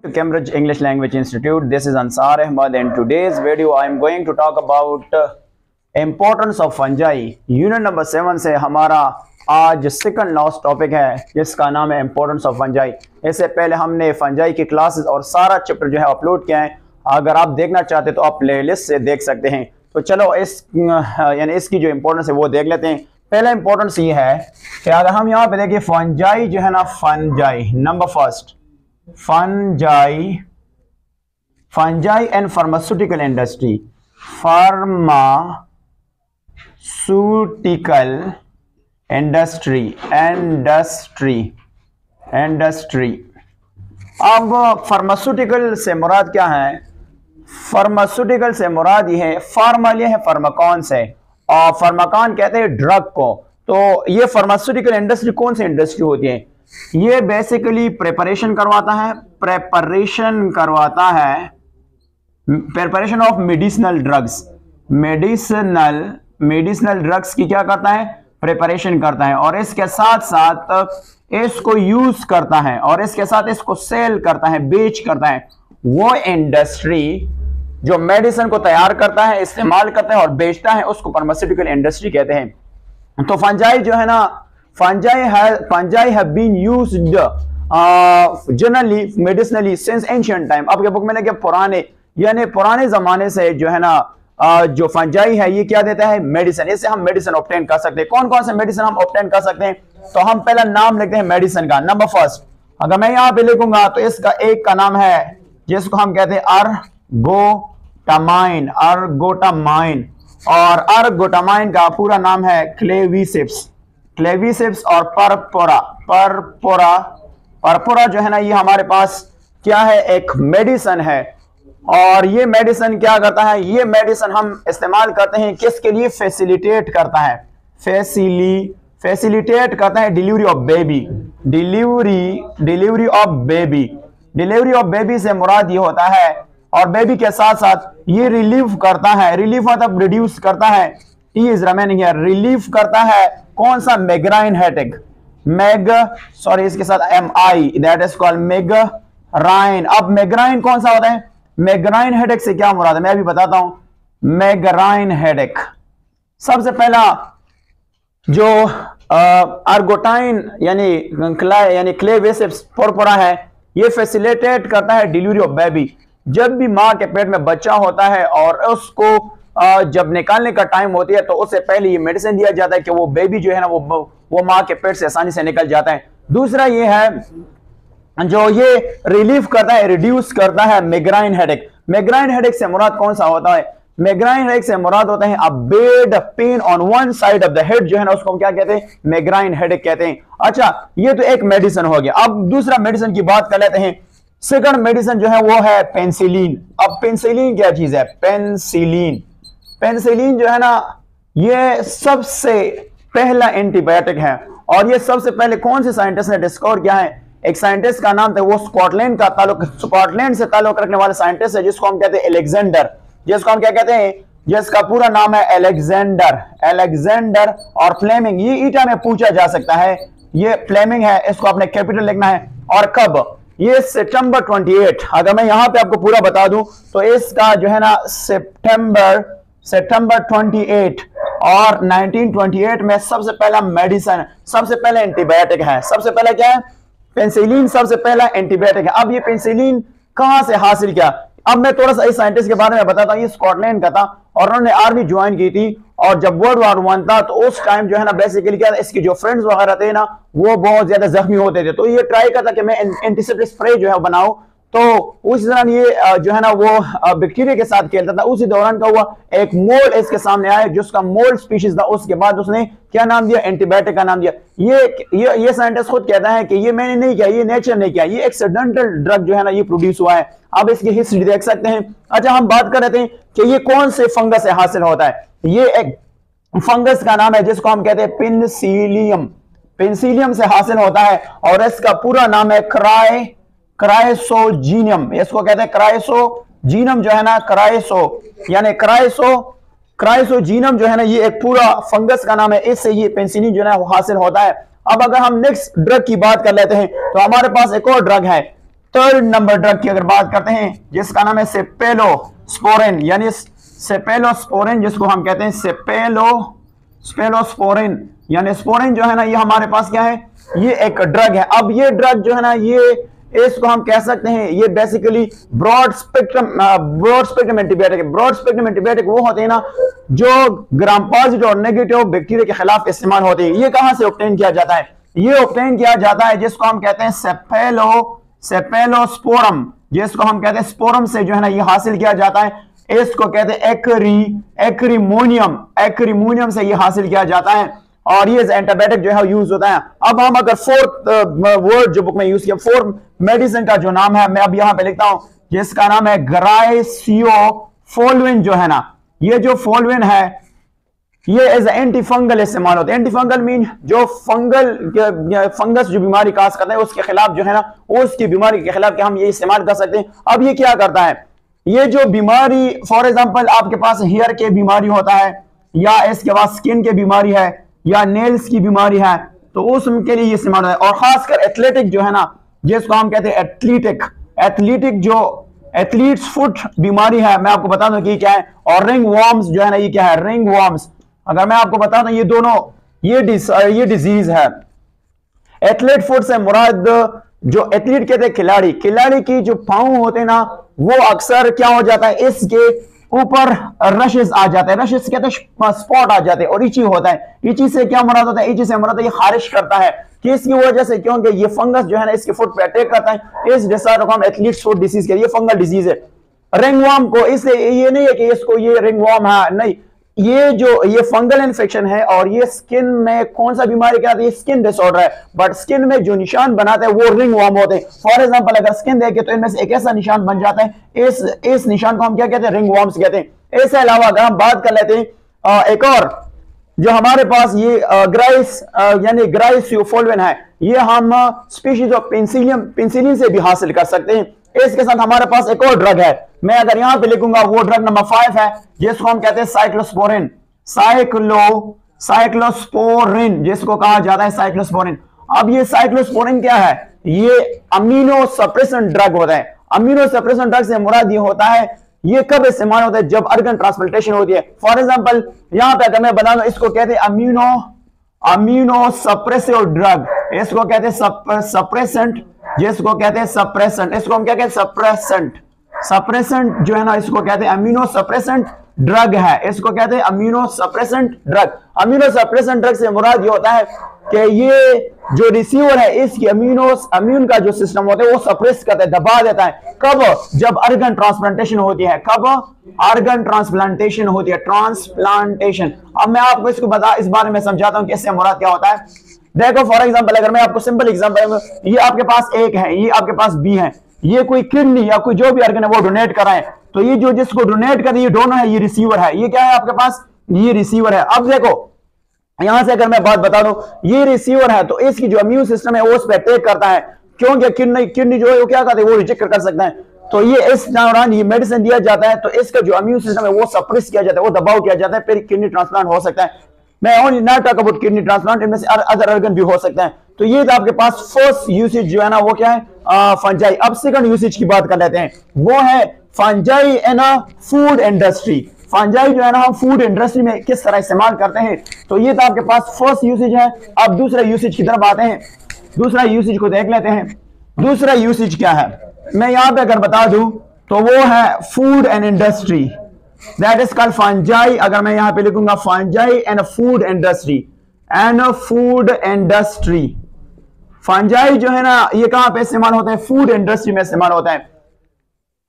To Cambridge English Language Institute. This is Ansar Ahmad. In today's video I am going to talk about importance of fungi. Unit number 7 से हमारा आज second last topic है जिसका नाम है importance of fungi. इससे पहले हमने फंजाई की क्लासेस और सारा चैप्टर जो है अपलोड किया है। अगर आप देखना चाहते तो आप प्लेलिस्ट से देख सकते हैं। तो चलो इसकी जो इम्पोर्टेंस है वो देख लेते हैं। पहला इम्पोर्टेंस ये है कि अगर हम यहाँ पे देखिए फंजाई जो है ना, fungi number first, fungi and pharmaceutical industry, pharmaceutical industry। अब फार्मास्यूटिकल से मुराद क्या है? फार्मास्यूटिकल से मुराद ये है, फार्मा ये है फार्माकॉन से, और फार्माकॉन कहते हैं ड्रग को। तो ये फार्मास्यूटिकल इंडस्ट्री कौन सी इंडस्ट्री होती है? ये basically preparation of medicinal drugs की क्या करता है? प्रिपरेशन करता है, और इसके साथ साथ इसको यूज करता है, और इसके साथ इसको सेल करता है, बेच करता है। वो इंडस्ट्री जो मेडिसिन को तैयार करता है, इस्तेमाल करता है और बेचता है, उसको फार्मास्यूटिकल इंडस्ट्री कहते हैं। तो फंजाई जो है ना, fungi have been used generally medicinally since ancient time। आपके बुक में लगे पुराने जमाने से जो है ना, जो फंजाई है ये क्या देता है? मेडिसिन। इससे हम मेडिसिन ऑब्टेन कर सकते हैं। कौन कौन से मेडिसिन हम ऑब्टेन कर सकते हैं? तो हम पहला नाम लिखते हैं मेडिसिन का। नंबर फर्स्ट, अगर मैं यहाँ पे लिखूंगा तो इसका एक का नाम है जिसको हम कहते हैं अर्गोटामाइन, और अर्गोटामाइन का पूरा नाम है क्लेविसिप्स और परपोरा जो है ना, ये हमारे पास क्या है? एक मेडिसिन है। और ये मेडिसिन क्या करता है? ये मेडिसिन हम इस्तेमाल करते हैं किसके लिए? फैसिलिटेट करता है डिलीवरी ऑफ बेबी से मुराद ये होता है। और बेबी के साथ साथ ये रिलीफ करता है, मतलब रिड्यूस करता है, रिलीफ करता है कौन सा? मैग्राइन हेडेक, इसके साथ MI, दैट इज कॉल्ड मैग्राइन। अब मैग्राइन कौन सा होता है? मैग्राइन हेडेक से क्या मुराद है मैं अभी बताता हूं। मैग्राइन हेडेक सबसे पहला जो अर्गोटाइन यानी क्लेविसिप्स परपोरा है, ये फैसिलिटेट करता है डिलीवरी ऑफ बेबी। जब भी मां के पेट में बच्चा होता है और उसको जब निकालने का टाइम होती है तो उससे पहले ये मेडिसिन दिया जाता है कि वो बेबी जो है ना वो मां के पेट से आसानी से निकल जाता है। दूसरा ये है जो ये रिलीफ करता है, रिड्यूस करता है मैग्राइन हेडेक से मुराद कौन सा होता है? मैग्राइन हेडेक से मुराद होता है a bad pain on one side of the head, जो है ना उसको हम क्या कहते हैं? मैग्राइन हेडेक कहते हैं। अच्छा, ये तो एक मेडिसिन हो गया। अब दूसरा मेडिसिन की बात कर लेते हैं। सेकंड मेडिसिन जो है वो है पेंसिलिन। अब पेंसिलिन क्या चीज है? पेंसिलिन जो है ना, ये सबसे पहला एंटीबायोटिक है। और ये सबसे पहले कौन से साइंटिस्ट ने डिस्कवर किया है? एक साइंटिस्ट का नाम था, वो स्कॉटलैंड से ताल्लुक रखने वाले साइंटिस्ट है जिसको हम कहते हैं एलेक्जेंडर, जिसको हम क्या कहते हैं? जिसका पूरा नाम है एलेक्जेंडर और फ्लेमिंग। ये ईटा में पूछा जा सकता है, ये फ्लेमिंग है, इसको आपने कैपिटल लिखना है। और कब? ये सितंबर 28। अगर मैं यहां पे आपको पूरा बता दूं तो इसका जो है ना सितंबर 28 और 1928 में सबसे पहला मेडिसिन, सबसे पहला एंटीबायोटिक है। सबसे पहला क्या है? पेंसिलिन सबसे पहला एंटीबायोटिक है। अब ये पेंसिलिन कहां से हासिल किया? अब मैं थोड़ा सा इस साइंटिस्ट के बारे में बताता हूं। ये स्कॉटलैंड का था और उन्होंने आर्मी ज्वाइन की थी, और जब वर्ल्ड वॉर 1 था तो उस टाइम जो है ना बेसिकली क्या था, इसके जो फ्रेंड्स वगैरह थे ना वो बहुत ज्यादा जख्मी होते थे। तो ये ट्राई करता कि मैं एंटीसेप्टिक स्प्रे जो है बनाऊं। तो उस दौरान ये जो है ना वो बैक्टीरिया के साथ खेलता था। उसी दौरान का हुआ एक मोल्ड इसके सामने आया जिसका मोल्ड स्पीशीज था। उसके बाद उसने क्या नाम दिया? एंटीबायोटिक का नाम दिया। ये साइंटिस्ट खुद कहता है कि ये मैंने नहीं किया, ये नेचर ने किया, ये एक्सीडेंटल ड्रग जो है ना ये प्रोड्यूस हुआ है। अब इसकी हिस्ट्री देख सकते हैं। अच्छा, हम बात कर रहे थे कि ये कौन से फंगस से हासिल होता है। ये एक फंगस का नाम है जिसको हम कहते हैं पेंसिलियम से हासिल होता है, और इसका पूरा नाम है क्राइसोजीनियम। इसको कहते हैं क्राइसोजीनियम जो है ना, क्राइसोजीनियम जो है ना, ये एक पूरा फंगस का नाम है। इससे ये पेंसिलिन जो है वो हासिल होता है। अब अगर हम नेक्स्ट ड्रग की बात कर लेते हैं तो हमारे पास एक और ड्रग है थर्ड नंबर ड्रग की अगर बात करते हैं जिसका नाम है सेफेलोस्पोरिन, यानी सेफेलोस्पोरिन जिसको हम कहते हैं सेफेलोस्पोरिन, यानी स्पोरिन जो है ना ये हमारे पास क्या है, ये एक ड्रग है। अब ये ड्रग जो है ना ये इसको हम कह सकते हैं ये बेसिकली ब्रॉड स्पेक्ट्रम एंटीबायोटिक है। ब्रॉड स्पेक्ट्रम एंटीबायोटिक वो होते हैं ना जो ग्राम पॉजिटिव और नेगेटिव बैक्टीरिया के खिलाफ इस्तेमाल होते हैं। ये कहां से ऑब्टेन किया जाता है, ये ऑब्टेन किया जाता है जिसको हम कहते हैं सेफेलोस्पोरम, जिसको हम कहते हैं स्पोरम से जो है ना ये हासिल किया जाता है। इसको कहते हैं एक्रीमोनियम से ये हासिल किया जाता है और ये एंटीबायोटिक जो है यूज होता है। अब हम अगर फोर्थ वर्ड जो बुक में यूज किया, फोर्थ मेडिसिन का जो नाम है मैं अब यहां पे लिखता हूं जिसका नाम है ग्राइसियोफोल्विन। जो है ना ये जो फोल्विन है ये एज एंटी फंगल इस्तेमाल होता है। एंटी फंगल मीन जो फंगस जो बीमारी काज करता है उसके खिलाफ जो है ना उसकी बीमारी के खिलाफ हम ये इस्तेमाल कर सकते हैं। अब ये क्या करता है, ये जो बीमारी फॉर एग्जांपल आपके पास हेयर के बीमारी होता है या इसके बाद स्किन के बीमारी है या नेल्स की बीमारी है तो उसके लिए ये इस्तेमाल होता है। और खासकर एथलेटिक जो है ना जिसको हम कहते हैं एथलीटिक जो एथलीट्स फुट बीमारी है, मैं आपको बता दूं कि क्या है। और रिंग वॉर्म्स जो है ना ये क्या है, रिंग वॉर्म्स अगर मैं आपको बता दूं ये दोनों ये डिजीज है। एथलीट फुट से मुराद जो एथलीट कहते हैं खिलाड़ी की जो पांव होते हैं ना वो अक्सर क्या हो जाता है इसके ऊपर रशेस आ जाते हैं। रशेस कहते हैं स्पॉट आ जाते हैं और इची होता है। इची से क्या मुराद होता है, इची से मुराद ये खारिश करता है किसकी वजह से, क्योंकि ये फंगस जो है ना इसके फुट पे अटैक करता है। इस डिसऑर्डर को हम एथलीट फुट डिसीज कहते हैं, ये फंगल डिजीज है। रिंग वॉर्म को इसलिए ये नहीं है कि इसको ये रिंग वॉर्म है, नहीं, ये फंगल इन्फेक्शन है और ये स्किन में कौन सा बीमारी कहते हैं, स्किन डिसऑर्डर है। बट स्किन में जो निशान बनाते हैं वो रिंग वॉर्म होते हैं। फॉर एग्जांपल अगर स्किन देखे तो इनमें से एक ऐसा निशान बन जाता है, इस निशान को हम क्या कहते हैं, रिंग वॉर्म्स कहते हैं। इसके अलावा अगर हम बात कर लेते हैं एक और जो हमारे पास ये यानी ग्राइसियोफोल्विन है, ये हम स्पीशीज ऑफ पेंसिलिन से भी हासिल कर सकते हैं। इसके साथ हमारे पास एक और ड्रग है, मैं अगर यहां पे लिखूंगा वो ड्रग नंबर 5 है जिसको हम कहते हैं साइक्लोस्पोरिन जिसको कहा जाता है साइक्लोस्पोरिन। अब ये साइक्लोस्पोरिन क्या है, ये अमीनो सप्रेसेंट ड्रग होता है। अमीनो सप्रेसेंट ड्रग से मुराद ये होता है ये कब इस्तेमाल होता है, जब ऑर्गन ट्रांसप्लांटेशन होती है। फॉर एग्जांपल यहां पे अगर मैं बता दूं इसको कहते हैं अमीनो सप्रेसिव ड्रग, इसको कहते हैं सप्रेसेंट, जिसको कहते हैं सप्रेसेंट, इसको हम क्या कहते हैं सप्रेसेंट जो है ना इसको कहते हैं अमीनो सप्रेसेंट ड्रग है, इसको कहते हैं amino suppressant drug. Amino suppressant drug से मुराद ये होता है कि ये जो रिसीवर है इसकी अम्यून का जो सिस्टम होता है वो सप्रेस करता है, दबा देता है। कब, जब ऑर्गन ट्रांसप्लांटेशन होती है। कब ऑर्गन ट्रांसप्लांटेशन होती है, ट्रांसप्लांटेशन। अब मैं आपको इसको इस बारे में समझाता हूं कि इससे मुराद क्या होता है। देखो फॉर एग्जांपल अगर मैं आपको सिंपल एग्जांपल, ये आपके पास एक है, ये आपके पास बी है, ये कोई किडनी या कोई जो भी ऑर्गन है वो डोनेट कर रहा है, तो ये जो जिसको डोनेट कर रही है डोनर है, ये रिसीवर है। ये क्या है आपके पास, ये रिसीवर है। अब देखो यहां से अगर मैं बात बता दूं ये रिसीवर है तो इसकी जो इम्यून सिस्टम है वो उस पर अटैक करता है, क्योंकि किडनी जो है वो क्या करते हैं वो रिजेक्ट कर सकते हैं। तो ये इस दौरान ये मेडिसिन दिया जाता है तो इसका जो इम्यून सिस्टम है वो सप्रेस किया जाता है, वो दबाव किया जाता है, फिर किडनी ट्रांसप्लांट हो सकता है। मैं only not talk about kidney transplant, इनमें से अदर ऑर्गन भी हो सकते हैं। तो ये तो आपके पास फर्स्ट यूसेज जो है ना वो क्या है, फंजाई। अब सेकंड यूसेज की बात कर लेते हैं, वो है fungi in food industry. Fungi जो है ना हम फूड इंडस्ट्री में किस तरह इस्तेमाल करते हैं, तो ये तो आपके पास फर्स्ट यूसेज है। अब दूसरा यूसेज की तरफ आते हैं, दूसरा यूसेज को देख लेते हैं। दूसरा यूसेज क्या है, मैं यहां पे अगर बता दूं तो वो है food and industry, that is called fungi. अगर मैं यहां पे लिखूंगा fungi and food industry, fungi जो है ना ये कहां पे इस्तेमाल होता है, फूड इंडस्ट्री में इस्तेमाल होता है।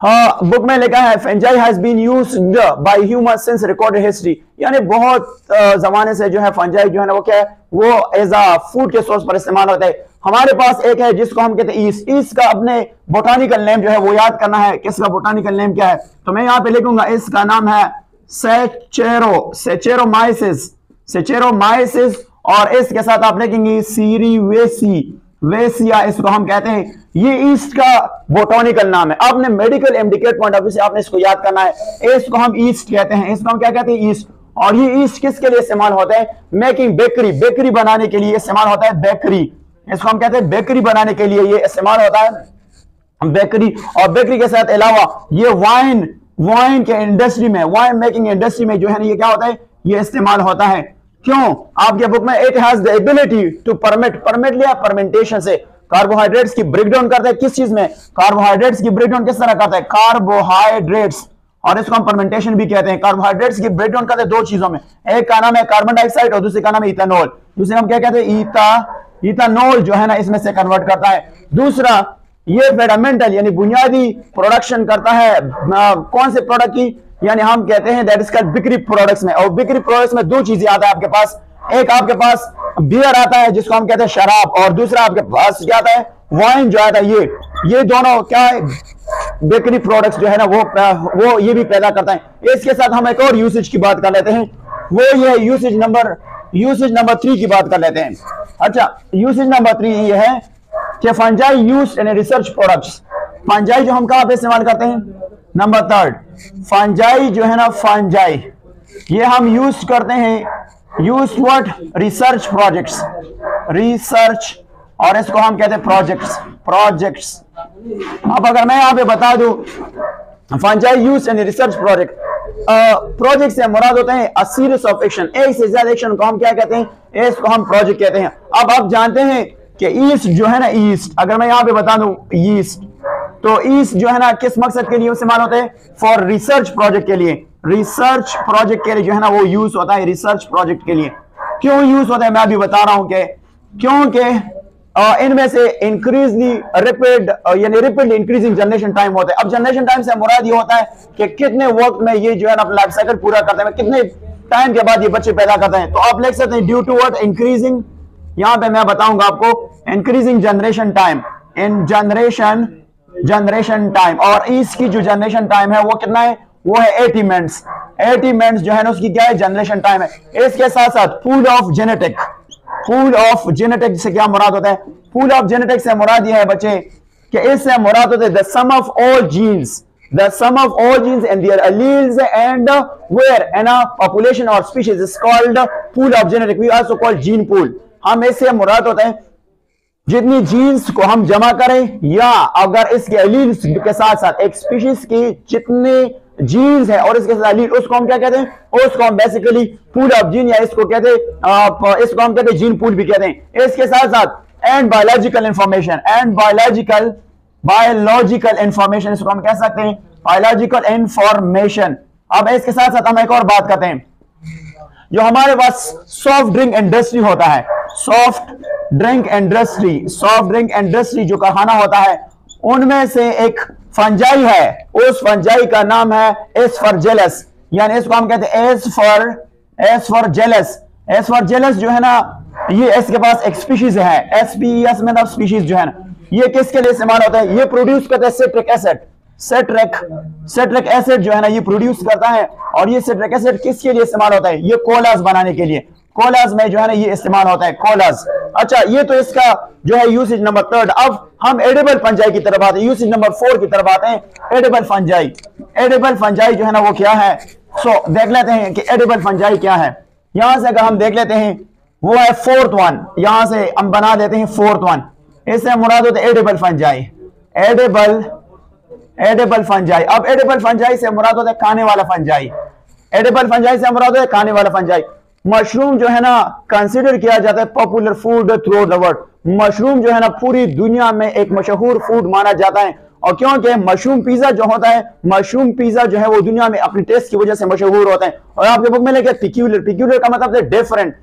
हाँ, बुक में लिखा है fungi has been used by human since recorded history, यानी बहुत जमाने से जो है फंजाई जो है ना वो क्या है, वो एज अ फूड के सोर्स पर इस्तेमाल होता है। हमारे पास एक है जिसको हम कहते हैं ईस्ट। ईस्ट का अपने बोटानिकल नेम जो है वो याद करना है, किसका बोटानिकल नेम क्या है, तो मैं यहाँ पे लिखूंगा इसका नाम है सेचेरोमाइसिस, और इसके साथ आप लिखेंगे सीरीवेसिया, इसको हम कहते हैं। ये ईस्ट का बोटानिकल नाम है। आपने मेडिकल एंडिकेट पॉइंट ऑफ व्यू से आपने इसको याद करना है, इसको हम ईस्ट कहते हैं, इसको हम क्या कहते हैं, ईस्ट। और ये ईस्ट किसके लिए इस्तेमाल होता है, मेकिंग बेकरी बनाने के लिए इस्तेमाल होता है, बेकरी, इसको हम कहते हैं बेकरी बनाने के लिए ये इस्तेमाल होता है। बेकरी, और बेकरी के साथ अलावा ये वाइन के इंडस्ट्री में, वाइन मेकिंग इंडस्ट्री में जो है ना ये क्या होता है, ये इस्तेमाल होता है। क्यों? आपके बुक में it has the ability to permit लिया फर्मेंटेशन से, कार्बोहाइड्रेट्स की ब्रेकडाउन करता है। किस चीज में? कार्बोहाइड्रेट्स की ब्रेकडाउन किस तरह करता है? कार्बोहाइड्रेट्स, और इसको हम फर्मेंटेशन भी कहते हैं। कार्बोहाइड्रेट्स की ब्रेकडाउन करते हैं दो चीजों में, एक का नाम है कार्बन डाइऑक्साइड और दूसरे का नाम है इथेनॉल। दूसरे हम क्या कहते हैं? इथेनॉल जो है ना इसमें से कन्वर्ट करता है। दूसरा ये फंडामेंटल यानी बुनियादी प्रोडक्शन करता है कौन से प्रोडक्ट की? यानी हम कहते हैं that is called bakery products में। और बेकरी प्रोडक्ट्स में दो चीजें आता है आपके पास, एक आपके पास बियर आता है जिसको हम कहते हैं शराब, और दूसरा आपके पास क्या आता है? वाइन जो आता है। ये दोनों क्या है? बेकरी प्रोडक्ट्स जो है ना वो ये भी पैदा करता है। इसके साथ हम एक और यूसेज की बात कर लेते हैं, वो ये यूसेज नंबर 3 की बात कर लेते हैं। अच्छा, यूसेज नंबर 3 ये है कि fungi used in research products. Fungi जो हम कहां पे इस्तेमाल करते हैं? नंबर 3, फंजाई जो है ना, फंजाई ये हम यूज करते हैं, use what? Research projects, research, और इसको हम कहते हैं प्रोजेक्ट्स। अब अगर मैं यहां पे बता दूं fungi use in research project से मुराद होते हैं अ सीरीज ऑफ एक्शन, एक से ज्यादा एक्शन को हम क्या कहते हैं? इसको हम प्रोजेक्ट कहते हैं। अब आप जानते हैं कि ईस्ट जो है ना, ईस्ट अगर मैं यहां पे बता दूं ईस्ट, तो ईस्ट जो है ना किस मकसद के लिए इस्तेमाल होते हैं? फॉर रिसर्च प्रोजेक्ट के लिए, रिसर्च प्रोजेक्ट के लिए जो है ना वो यूज होता है, रिसर्च प्रोजेक्ट के लिए। क्यों यूज होता है मैं अभी बता रहा हूं कि क्योंकि इनमें से इंक्रीजली रैपिड यानी रैपिडली इंक्रीजिंग जनरेशन टाइम होता है। अब जनरेशन टाइम से मुराद ये होता है कि कितने वक्त में ये जो है ना अपना लाइफ साइकिल पूरा करते हैं, कितने टाइम के बाद ये बच्चे पैदा करते हैं। तो आप लिख सकते हैं ड्यू टू व्हाट? इंक्रीजिंग, यहां पे मैं बताऊंगा आपको इंक्रीजिंग जनरेशन टाइम, इन जनरेशन टाइम। और इसकी जो जनरेशन टाइम है वो कितना है? वो है 80 मिनट्स। 80 मिनट्स जो है ना उसकी क्या है? जनरेशन टाइम है। इसके साथ साथ पूल ऑफ जेनेटिक से क्या मुराद होता है? पूल ऑफ जेनेटिक से मुराद यह है बच्चे कि इससे मुराद होता है the sum of all genes and their alleles and where in a population or species is called pool of genetic. We also call gene pool. हम इससे मुराद होता है जितनी जीन्स को हम जमा करें, या अगर इसके एलील्स के साथ साथ एक स्पीशीज की जितने जीन्स है और इसके साथ एलील, उसको हम क्या कहते हैं? उसको हम बेसिकली पूल ऑफ जीन, या इसको हम कहते हैं जीन पूल भी कहते हैं। इसके साथ साथ and biological information, biological information इसको हम कह सकते हैं बायोलॉजिकल इंफॉर्मेशन। अब इसके साथ साथ हम एक और बात करते हैं, जो हमारे पास सॉफ्ट ड्रिंक इंडस्ट्री होता है, सॉफ्ट ड्रिंक इंडस्ट्री जो कारखाना होता है, उनमें से एक फंजाई है, उस फंजाई का नाम है एस्परजिलस, यानी इसको हम कहते हैं एस्परजिलस जो है ना, ये इसके पास एक स्पीशीज है, एसपीएस में स्पीशीज जो है ना, ये किसके लिए इस्तेमाल होता है? ये प्रोड्यूस करता है सिट्रिक एसिड जो है ना, ये प्रोड्यूस करता है। और ये सिट्रिक एसिड किसके लिए इस्तेमाल होता है? ये कोलास बनाने के लिए, कोलास में जो है ना ये इस्तेमाल होता है, कोलास। अच्छा, ये तो इसका जो है यूसेज नंबर 3। अब हम एडिबल फंजाई की तरफ आते हैं, यूसेज नंबर 4 की तरफ आते हैं। एडिबल फंजाई जो है ना वो क्या है? देख लेते हैं कि एडिबल फंजाई क्या है। यहां से अगर हम देख लेते हैं वो है 4th वन, यहां से हम बना देते हैं 4th वन। इससे मुराद होता है एडिबल फंजाई, एडिबल फंजाई। अब एडिबल फंजाई से मुराद होता है खाने वाला फंजाई, एडिबल फंजाई से मुराद होता है खाने वाला फंजाई। मशरूम जो है ना कंसीडर किया जाता है popular food through the world. Mushroom जो है ना पूरी दुनिया में एक मशहूर फूड माना जाता है, और क्योंकि मशरूम पिज्जा जो होता है, मशरूम पिज्जा जो है वो दुनिया में अपने टेस्ट की वजह से मशहूर होता है। और आपके बुक में लेके पिक्यूलर का मतलब है डिफरेंट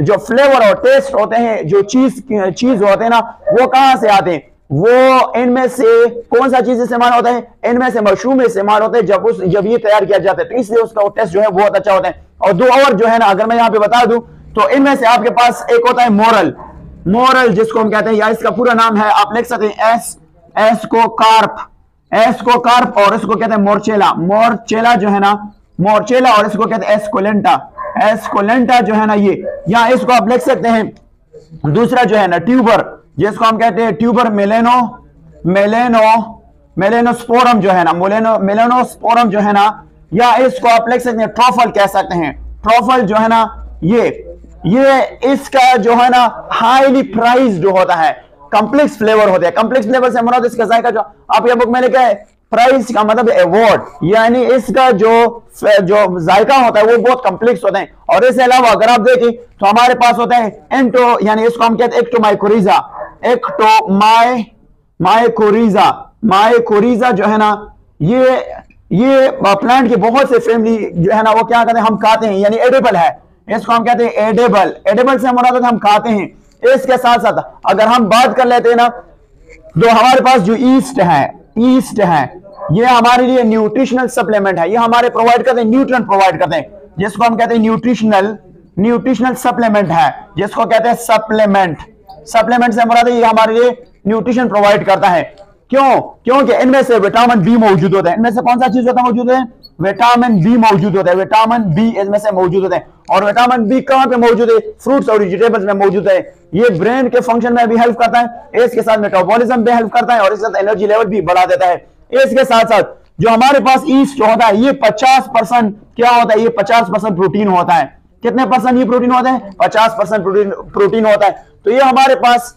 जो फ्लेवर और टेस्ट होते हैं, जो चीज होते हैं ना, वो कहां से आते हैं? वो इनमें से कौन सा चीज इस्तेमाल होता है? इनमें से मशरूम इस्तेमाल होते हैं जब ये तैयार किया जाता है, तो इसलिए उसका टेस्ट जो है बहुत अच्छा होता है। और दो और जो है ना, अगर मैं यहां पे बता दूं तो इनमें से आपके पास एक होता है मोरल जिसको हम कहते हैं, या इसका पूरा नाम है आप लिख सकते हैं एस्कोकार्प, और इसको कहते हैं मोरचेला जो है ना, मोरचेला, और इसको कहते हैं एस्कोलेंटा जो है ना ये, या इसको आप लिख सकते हैं। दूसरा जो है ना ट्यूबर, जिसको हम कहते हैं ट्यूबर मेलेनोस्पोरम जो है ना, मेलेनोस्पोरम जो है ना, या इसको आप लिख सकते हैं ट्रॉफल कह सकते हैं। ट्रॉफल जो है ना ये इसका जो है ना हाईली प्राइस जो होता है, कॉम्प्लेक्स फ्लेवर होते हैं। कॉम्प्लेक्स फ्लेवर से मुराद इसका जायका जो आपके बुक में लिखा है प्राइस का मतलब अवार्ड, यानी इसका जो जायका होता है वो बहुत कॉम्प्लेक्स होते हैं। और इसके अलावा अगर आप देखें तो हमारे पास होता है एंटो, यानी इसको हम कहते हैं एक्टोमाइकोरिजा। माइकोरिजा जो है ना, ये प्लांट के बहुत से फैमिली जो है ना वो क्या कहते हैं हम खाते हैं, यानी एडिबल है। इसको हम कहते हैं एडिबल। एडिबल से मुराद हम खाते हैं। इसके साथ साथ अगर हम बात कर लेते हैं ना, तो हमारे पास जो ईस्ट है ये हमारे लिए न्यूट्रिशनल सप्लीमेंट है। ये हमारे प्रोवाइड करते हैं, न्यूट्रिएंट प्रोवाइड करते हैं, जिसको हम कहते हैं न्यूट्रिशनल सप्लीमेंट है, जिसको कहते हैं सप्लीमेंट से मुराद ये हमारे लिए न्यूट्रिशन प्रोवाइड करता है। क्यों? क्योंकि इनमें से विटामिन बी मौजूद होता है। इनमें से कौन सा चीज होता है मौजूद है? विटामिन बी मौजूद होता है। विटामिन बी इसमें से मौजूद होते हैं। और विटामिन बी कहां पे मौजूद है? फ्रूट्स और वेजिटेबल्स में मौजूद है। ये ब्रेन के फंक्शन में भी हेल्प करता है, इसके साथ मेटाबॉलिज्म भी हेल्प करता है, और इसके साथ एनर्जी लेवल भी बढ़ा देता है। इसके साथ साथ जो हमारे पास ईस्ट होता है ये 50% क्या होता है? ये 50% प्रोटीन होता है। कितने परसेंट ये प्रोटीन होता है? 50% प्रोटीन होता है। तो ये हमारे पास